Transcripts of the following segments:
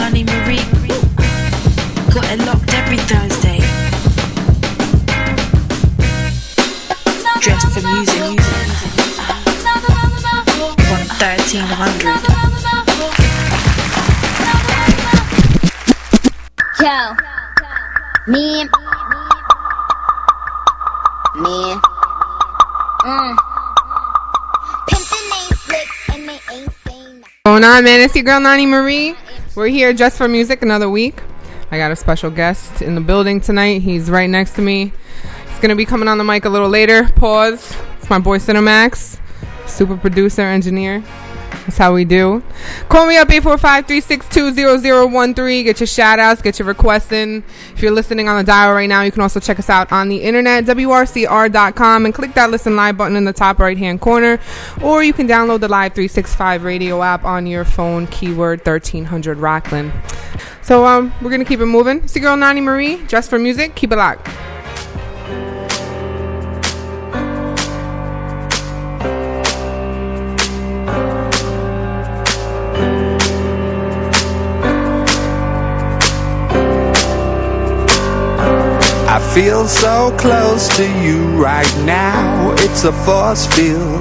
Nani Marie. Got it locked every Thursday. Dressed for music. 1300. Yo, me. Going on, man? It's your girl Nani Marie. We're here just for music another week. I got a special guest in the building tonight. He's right next to me. He's gonna be coming on the mic a little later. Pause. It's my boy Cinnemaxx, super producer, engineer. That's how we do. Call me up 845-362-0013. Get your shout outs, get your requests in. If you're listening on the dial right now, you can also check us out on the internet, WRCR.com, and click that listen live button in the top right hand corner. Or you can download the Live 365 radio app on your phone, keyword 1300 Rockland. So we're gonna keep it moving. It's your girl Nani Marie, just for music. Keep it locked. I feel so close to you right now, it's a force field.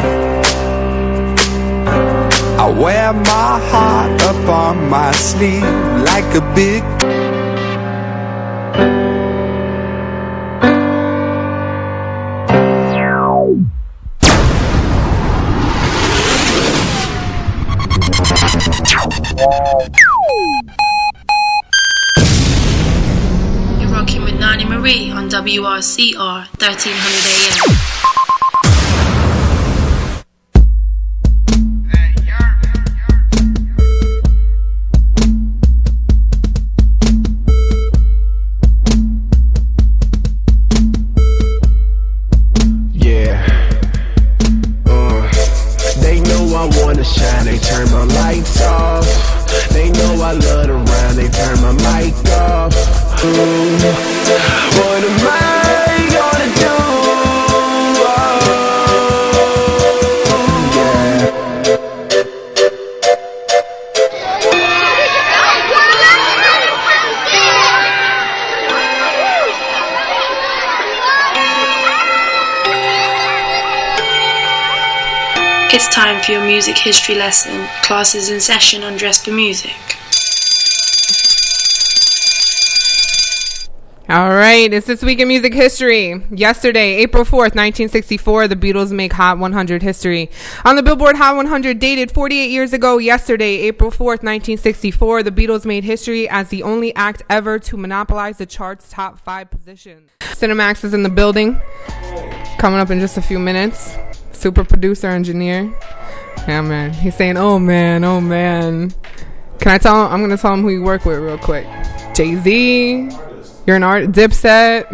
I wear my heart up on my sleeve like a big... Rocking with Nani Marie on WRCR 1300 AM. Yeah. They know I wanna shine, they turn my lights off. They know I love to rhyme, they turn my mic off. What am I gonna do? It's time for your music history lesson. Class is in session on Dress for Music. All right, it's This Week in Music History. Yesterday, April 4th, 1964, the Beatles make Hot 100 history. On the Billboard Hot 100, dated 48 years ago, yesterday, April 4th, 1964, the Beatles made history as the only act ever to monopolize the chart's top 5 positions. Cinnemaxx is in the building, coming up in just a few minutes. Super producer, engineer. Yeah, man. He's saying, oh, man. Can I tell him? I'm going to tell him who you work with real quick. Jay-Z. You're an artist. Dipset.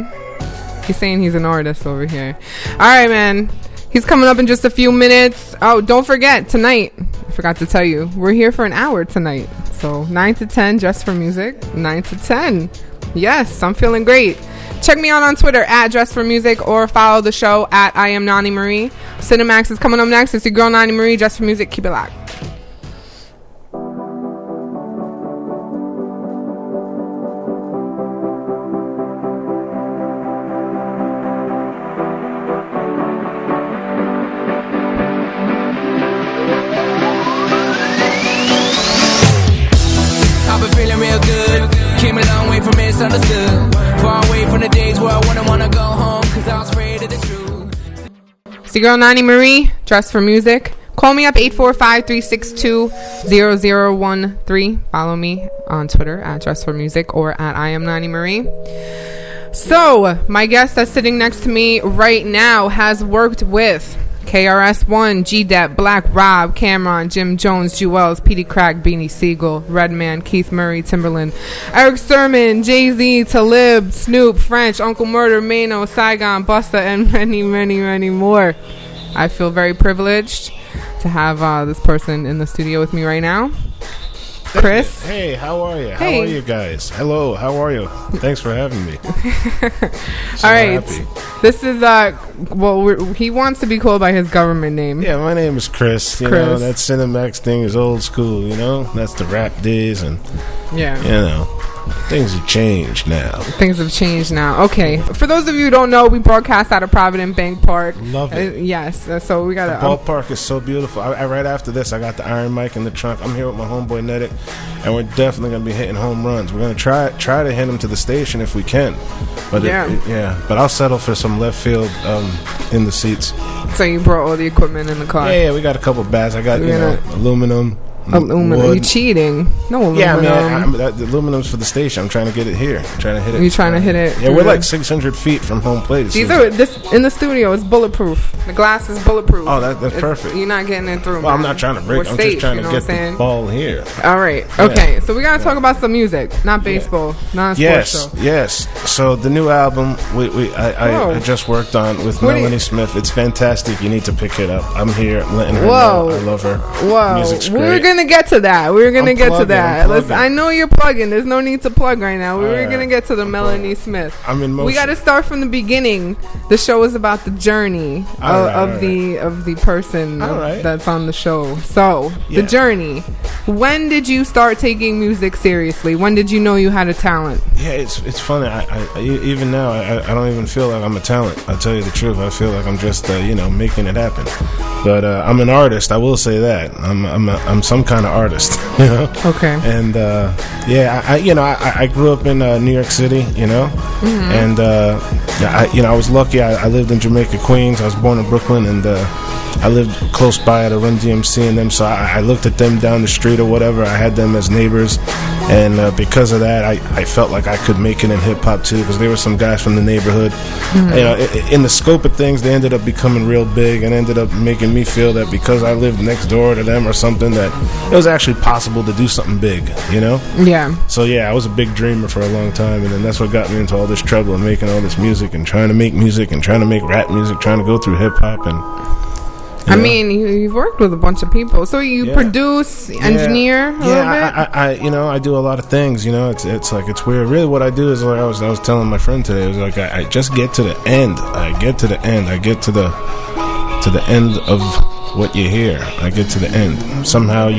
He's saying he's an artist over here. All right, man. He's coming up in just a few minutes. Oh, don't forget, tonight, I forgot to tell you, we're here for an hour tonight. So 9 to 10, just for music. 9 to 10. Yes, I'm feeling great. Check me out on Twitter at Dress for Music, or follow the show at I Am Nani Marie. Cinnemaxx is coming up next. It's your girl Nani Marie, Dress for Music. Keep it locked. I've been feeling real good. Came a long way from misunderstood. Far away from the days where I wouldn't want to go home, cause I was afraid of the truth. It's your girl Nani Marie, Dress for Music. Call me up 845-362-0013. Follow me on Twitter at Dress for Music or at I Am Nani Marie. So, my guest that's sitting next to me right now has worked with KRS-One, G-Dep, Black Rob, Cameron, Jim Jones, Jewels, Petey Crack, Beanie Siegel, Redman, Keith Murray, Timberland, Eric Sermon, Jay-Z, Talib, Snoop, French, Uncle Murder, Mano, Saigon, Busta, and many, many, many more. I feel very privileged to have this person in the studio with me right now. Chris. Hey, how are you? Hey. How are you guys? Hello, how are you? Thanks for having me. All right. Happy. This is, he wants to be called by his government name. Yeah, my name is Chris. You know, that Cinnemaxx thing is old school, you know? That's the rap days, and Yeah. You know, things have changed now. Things have changed now. Okay. For those of you who don't know, we broadcast out of Providence Bank Park. Love it. Yes. So we got the ballpark is so beautiful. Right after this, I got the iron mic in the trunk. I'm here with my homeboy Nedic, and we're definitely gonna be hitting home runs. We're gonna try to hit them to the station if we can. But but I'll settle for some left field in the seats. So you brought all the equipment in the car? Yeah, we got a couple bats. I got aluminum. Aluminum. You cheating? No aluminum. Yeah, man. The aluminum's for the station. I'm trying to get it here. I'm trying to hit it. You trying to hit it? Yeah, we're like 600 feet from home plate. These are in the studio. It's bulletproof. The glass is bulletproof. Oh, that's perfect. You're not getting it through. Well, man. I'm not trying to break. I'm just trying to get the ball here. All right. Okay. So we gotta talk about some music, not baseball, not sports show. Yes. So the new album I just worked on with Melanie Smith. It's fantastic. You need to pick it up. I'm here letting her know I love her. Whoa. Music's great. We're gonna get to that. We're gonna get to that. I know you're plugging. There's no need to plug right now. We're gonna get to the Melanie Smith. I'm in motion. We got to start from the beginning. The show is about the journey of the person that's on the show. So the journey. When did you start taking music seriously? When did you know you had a talent? Yeah, it's funny. I even now I don't even feel like I'm a talent. I'll tell you the truth. I feel like I'm just making it happen. But I'm an artist. I will say that I'm some kind of artist. You know? Okay. And I grew up in New York City, and I was lucky. I lived in Jamaica, Queens. I was born in Brooklyn, and I lived close by at a Run DMC and them, so I looked at them down the street or whatever. I had them as neighbors, and because of that, I felt like I could make it in hip-hop too, because there were some guys from the neighborhood. In the scope of things, they ended up becoming real big and ended up making me feel that because I lived next door to them or something, that it was actually possible to do something big, Yeah. So I was a big dreamer for a long time, and then that's what got me into all this trouble and making all this music and trying to make music and trying to make rap music, trying to go through hip-hop and... I mean, you've worked with a bunch of people, so you produce, engineer. I do a lot of things. It's weird. Really, what I do is like I was telling my friend today. It was like I just get to the end. I get to the end. I get to the end of what you hear. I get to the end somehow.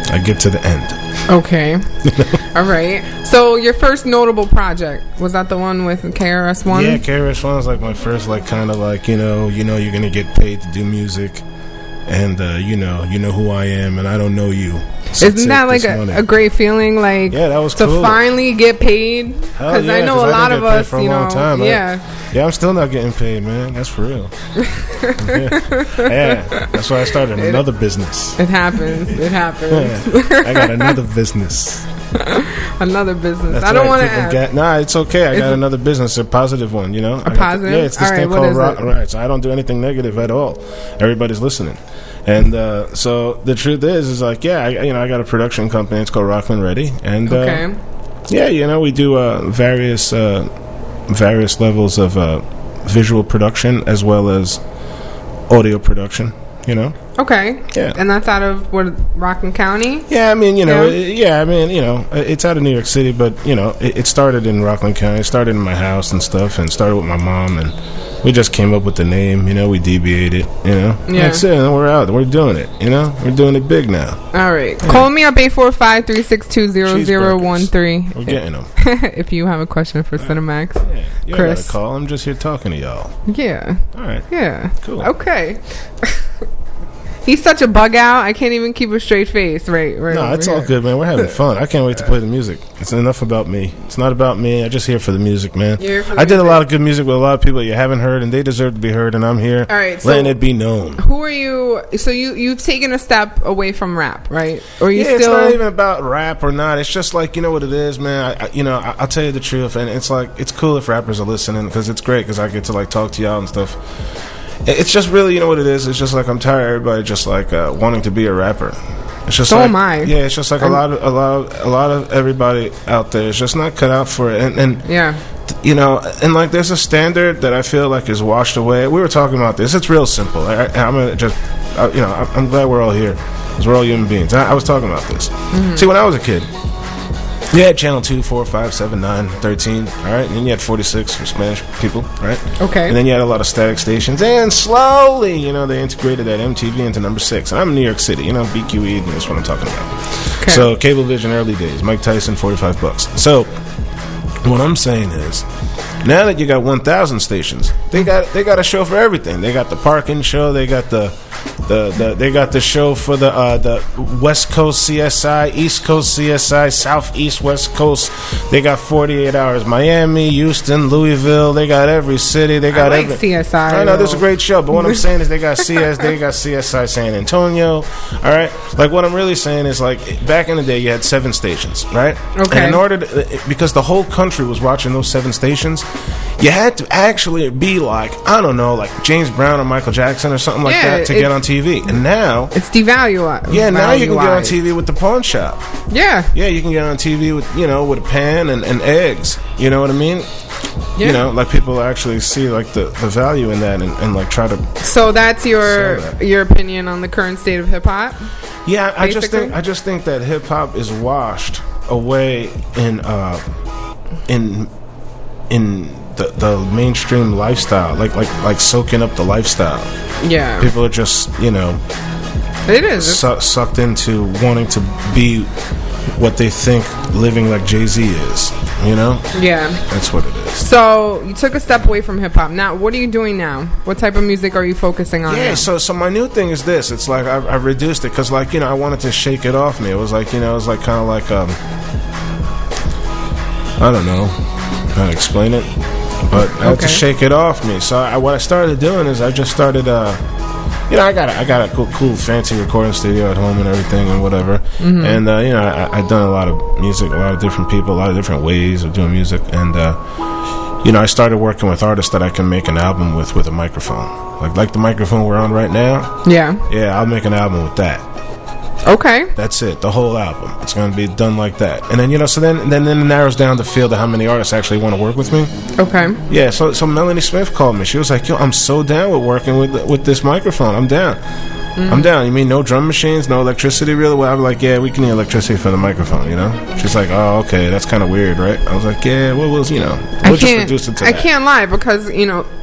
I get to the end. Okay. All right. So your first notable project, was that the one with KRS-One? Yeah, KRS-One was like my first kind of you're gonna get paid to do music, and you know who I am, and I don't know you. So isn't that like a great feeling? Like, yeah, that was to cool. Finally get paid, because I know a lot of us, for a long time. Yeah, I'm still not getting paid, man. That's for real. Yeah, that's why I started another business. It happens. I got another business. Another business. That's I don't want to ask. Nah, it's okay. I got another business, a positive one. A positive. It's this thing called rock. Right, so I don't do anything negative at all. Everybody's listening. And so the truth is like, I got a production company. It's called Rockland Ready, and we do various levels of visual production as well as audio production. Okay. Yeah. And that's out of Rockland County? Yeah, it's out of New York City, but it started in Rockland County. It started in my house and stuff, and started with my mom, and we just came up with the name. We deviated it. Yeah. That's it. And we're out. We're doing it. We're doing it big now. All right. Yeah. Call me up 845-362-0013. We're getting them. If you have a question for Cinnemaxx. Yeah. You Chris. Gotta call. I'm just here talking to y'all. Yeah. All right. Yeah. Cool. Okay. He's such a bug out. I can't even keep a straight face. Right. No, it's all good, man. We're having fun. I can't wait to play the music. It's enough about me. It's not about me. I'm just here for the music, man. I did a lot of good music with a lot of people you haven't heard, and they deserve to be heard, and I'm here letting it be known. Who are you? So you've taken a step away from rap, right? Or you still? It's not even about rap or not. It's just like, what it is, man. I'll tell you the truth, and it's like, it's cool if rappers are listening, because it's great, because I get to talk to y'all and stuff. It's just really, what it is. It's just like I'm tired of everybody just wanting to be a rapper. It's just am I. Yeah, it's just like a lot of everybody out there is just not cut out for it, and there's a standard that I feel like is washed away. We were talking about this. It's real simple. I'm glad we're all here because we're all human beings. I was talking about this. Mm-hmm. See, when I was a kid, You had channel 2, 4, 5, 7, 9, 13, all right? And then you had 46 for Spanish people, all right? Okay. And then you had a lot of static stations. And slowly, they integrated that MTV into number 6. And I'm in New York City, BQE, and that's what I'm talking about. Okay. So, Cablevision early days. Mike Tyson, $45. So, what I'm saying is, now that you got 1,000 stations, they got a show for everything. They got the parking show. They got the show for the West Coast CSI, East Coast CSI, Southeast West Coast. They got 48 Hours, Miami, Houston, Louisville. They got every city. They got every CSI. I know, this is a great show, but what I'm saying is they got CSI San Antonio. All right, like what I'm really saying is, like, back in the day you had 7 stations, right? Okay. And in order to, because the whole country was watching those 7 stations, you had to actually be like, I don't know, like James Brown or Michael Jackson or something like that to get on TV. And now it's devalued. Yeah, now you can get on TV with the pawn shop. Yeah, you can get on TV with with a pan and eggs. You know what I mean? Yeah. Like people actually see like the value in that and like try to. So that's your opinion on the current state of hip hop? Yeah, I just think that hip hop is washed away in the mainstream lifestyle, like soaking up the lifestyle. Yeah, people are just it is sucked into wanting to be what they think living like Jay-Z is. Yeah, that's what it is. So you took a step away from hip hop. Now, what are you doing now? What type of music are you focusing on? Yeah, now? so my new thing is this. It's like I've reduced it because I wanted to shake it off me. It was like it was like kind of like I don't know how to explain it. But I had to shake it off me. So what I started doing is I just started, I got a cool fancy recording studio at home and everything and whatever. Mm-hmm. And I've done a lot of music, a lot of different people, a lot of different ways of doing music. And I started working with artists that I can make an album with a microphone, like the microphone we're on right now. Yeah, I'll make an album with that. Okay. That's it. The whole album. It's going to be done like that. And then, so then it narrows down the field of how many artists actually want to work with me. Okay. Yeah, so Melanie Smith called me. She was like, yo, I'm so down with working with this microphone. I'm down. Mm-hmm. I'm down. You mean no drum machines, no electricity really? Well, I was like, yeah, we can need electricity for the microphone, She's like, oh, okay, that's kind of weird, right? I was like, yeah, well, we'll just reduce it to that. I can't lie because,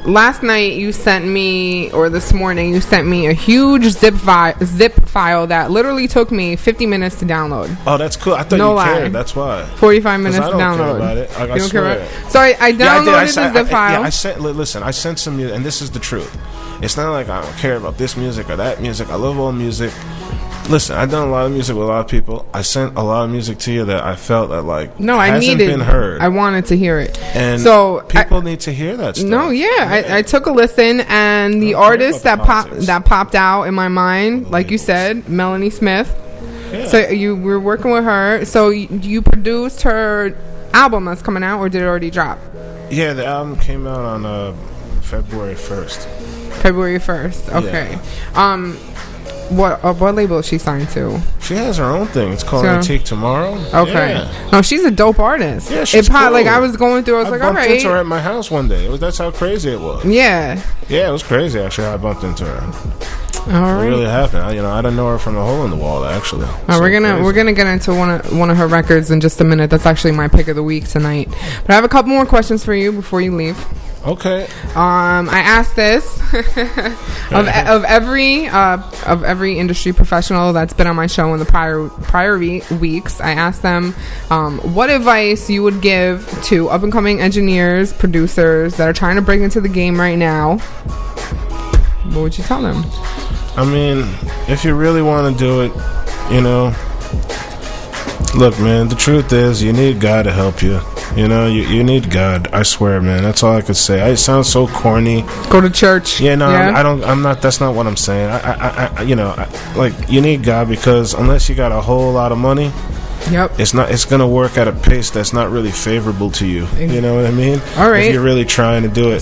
last night you sent me, or this morning, you sent me a huge zip file that literally took me 50 minutes to download. Oh, that's cool. I thought you cared. That's why. 45 minutes to download. I don't care about it. I don't care about it. So I downloaded the zip file. I sent some music, and this is the truth. It's not like I don't care about this music or that music. I love all music. Listen, I've done a lot of music with a lot of people. I sent a lot of music to you that I felt that hasn't been heard. I wanted to hear it, and so people need to hear that stuff. No, I took a listen, and the artist that popped out in my mind, like you said, Melanie Smith. Yeah. So you were working with her. So you produced her album that's coming out, or did it already drop? Yeah, the album came out on February 1st. February 1st. Okay. Yeah. What label is she signed to? She has her own thing. It's called Take Tomorrow. Okay. Yeah. No, she's a dope artist. Yeah, she's cool. Like I was going through, I was like, all right. I bumped into her at my house one day. That's how crazy it was. Yeah. Yeah, it was crazy actually how I bumped into her. All right. It really happened. I didn't know her from the hole in the wall actually. We're gonna get into one of her records in just a minute. That's actually my pick of the week tonight. But I have a couple more questions for you before you leave. Okay. I asked this of every industry professional that's been on my show in the prior weeks. I asked them what advice you would give to up and coming engineers, producers that are trying to break into the game right now. What would you tell them? I mean, if you really want to do it, look, man, the truth is you need God to help you. You need God. I swear, man. That's all I could say. It sounds so corny. Go to church. Yeah, no, yeah. I'm not. That's not what I'm saying. Like you need God because unless you got a whole lot of money, it's gonna work at a pace that's not really favorable to you. You know what I mean? All right. If you're really trying to do it,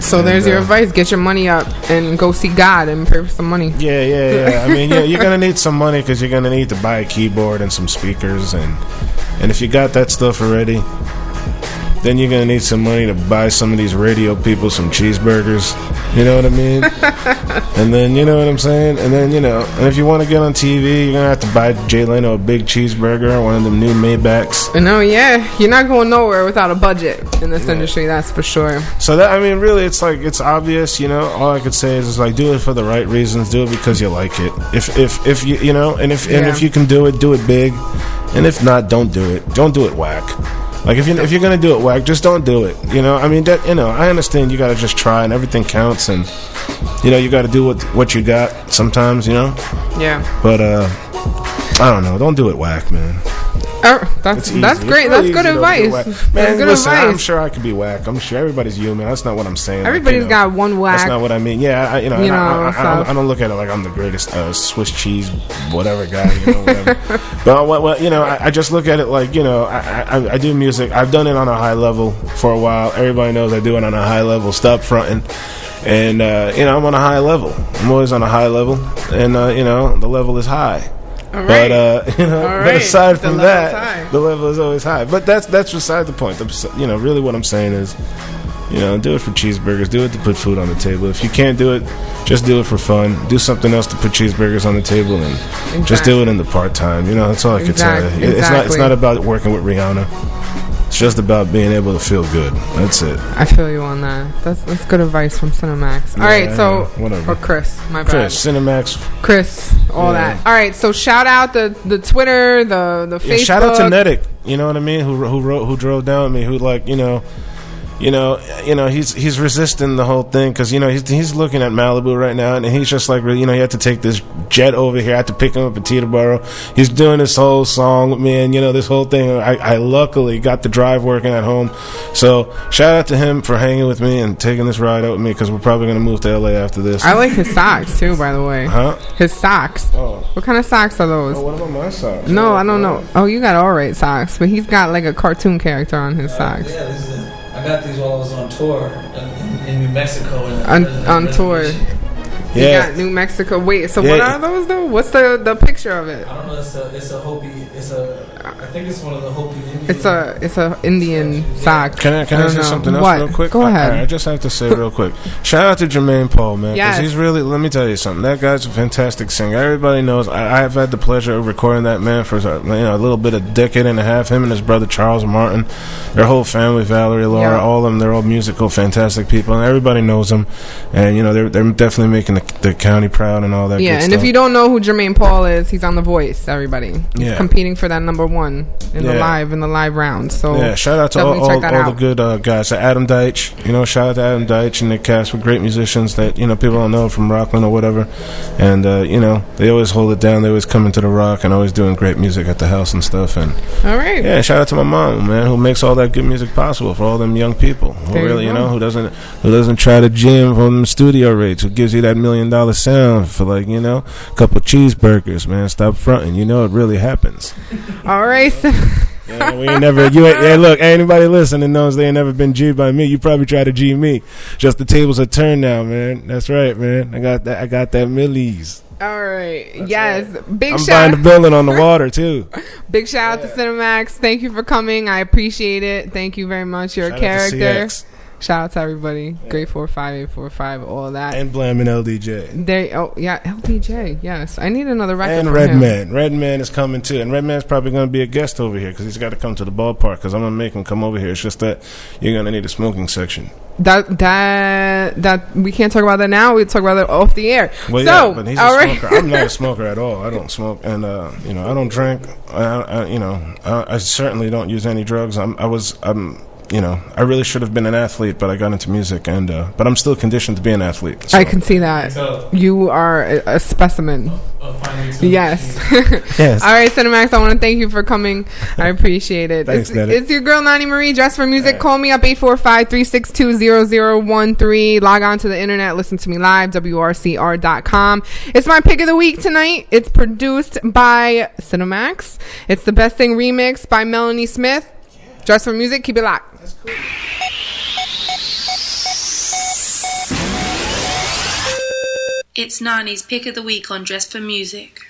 So there's your advice: get your money up and go see God and pray for some money. Yeah. I mean, you're gonna need some money because you're gonna need to buy a keyboard and some speakers and if you got that stuff already, then you're gonna need some money to buy some of these radio people some cheeseburgers. You know what I mean? And then, you know what I'm saying? And then, and if you want to get on TV, you're gonna have to buy Jay Leno a big cheeseburger, one of them new Maybachs. No, yeah, you're not going nowhere without a budget in this industry. That's for sure. So that, I mean, really, it's like, it's obvious. All I could say is like, do it for the right reasons. Do it because you like it. If you, and if you can do it big. And if not, don't do it. Don't do it whack. Like if you're gonna do it whack, just don't do it. I mean, that I understand you gotta just try and everything counts, and you gotta do what you got sometimes. Yeah. But I don't know. Don't do it whack, man. That's great. That's good advice. Man, listen, I'm sure I could be whack. I'm sure everybody's human. That's not what I'm saying. Everybody's got one whack. That's not what I mean. Yeah, I don't look at it like I'm the greatest Swiss cheese whatever guy. Whatever. But I just look at it like I do music. I've done it on a high level for a while. Everybody knows I do it on a high level. Stop fronting. And I'm on a high level. I'm always on a high level, and the level is high. All right. But but aside from that, the level is always high. But that's beside the point. Really, what I'm saying is, do it for cheeseburgers. Do it to put food on the table. If you can't do it, just do it for fun. Do something else to put cheeseburgers on the table, and just do it in the part time. That's all I could tell you. It's not about working with Rihanna. It's just about being able to feel good. That's it. I feel you on that. That's good advice from Cinnemaxx. All right, so whatever. Or Chris, my bad. Chris, Cinnemaxx, Chris, all that. All right, so shout out the Twitter, the Facebook. Shout out to Nedic. You know what I mean? Who drove down with me? Who he's resisting the whole thing because he's looking at Malibu right now, and he's just like, he had to take this jet over here. I had to pick him up at Teterboro. He's doing this whole song with me, and this whole thing. I luckily got the drive working at home, so shout out to him for hanging with me and taking this ride out with me because we're probably gonna move to LA after this. I like his socks too, by the way. Huh? His socks. Oh. What kind of socks are those? Oh, what about my socks? No, I don't know. Oh, you got all right socks, but he's got like a cartoon character on his socks. Yeah, I got these while I was on tour in New Mexico. On tour. You got New Mexico. Wait, so what are those though? What's the picture of it? I don't know. It's a Hopi. I think it's one of the Hopi Indian. It's a Indian sock. Can I say something else real quick? Go ahead. I just have to say real quick. Shout out to Jermaine Paul, man, because he's really. Let me tell you something. That guy's a fantastic singer. Everybody knows. I have had the pleasure of recording that man for a little bit, a decade and a half. Him and his brother Charles Martin, their whole family, Valerie, Laura, all of them. They're all musical, fantastic people, and everybody knows them. And they're definitely making the county proud and all that. Yeah, good and stuff. if you don't know who Jermaine Paul is, he's on The Voice. Everybody, he's competing for that #1 in the live round. So shout out to all the good guys. Adam Deitch, shout out to Adam Deitch and the cast with great musicians that people don't know from Rockland or whatever, and they always hold it down. They always come into the rock and always doing great music at the house and stuff. And all right, shout out to my mom, man, who makes all that good music possible for all them young people who really who doesn't try to jam from studio rates, who gives you that $1 million sound for a couple cheeseburgers, man. Stop fronting, it really happens. All right. We ain't never. Look, anybody listening knows they ain't never been G'd by me. You probably try to G me. Just the tables are turned now, man. That's right, man. I got that millies. All right. That's yes. Right. Big I'm shout. buying the building on the water too. Big shout out to Cinnemaxx. Thank you for coming. I appreciate it. Thank you very much. You're a character. Shout out to everybody. Great 45, 845, all that. And Blam and LDJ. LDJ. Yes, I need another record. And Redman. Redman is coming too, and Redman's probably going to be a guest over here because he's got to come to the ballpark. Because I'm going to make him come over here. It's just that you're going to need a smoking section. That we can't talk about that now. We talk about that off the air. Well, but he's a smoker. I'm not a smoker at all. I don't smoke, and I don't drink. I certainly don't use any drugs. I really should have been an athlete, but I got into music, but I'm still conditioned to be an athlete. So. I can see that. You are a specimen. Yes. Yes. All right, Cinnemaxx, I want to thank you for coming. I appreciate it. Thanks, it's your girl, Nani Marie, Dress for Music. Right. Call me up, 845-362-0013. Log on to the internet. Listen to me live, WRCR.com. It's my pick of the week tonight. It's produced by Cinnemaxx. It's the Best Thing remix by Melanie Smith. Dress for Music. Keep it locked. That's cool. It's Nani's pick of the week on Dress for Music.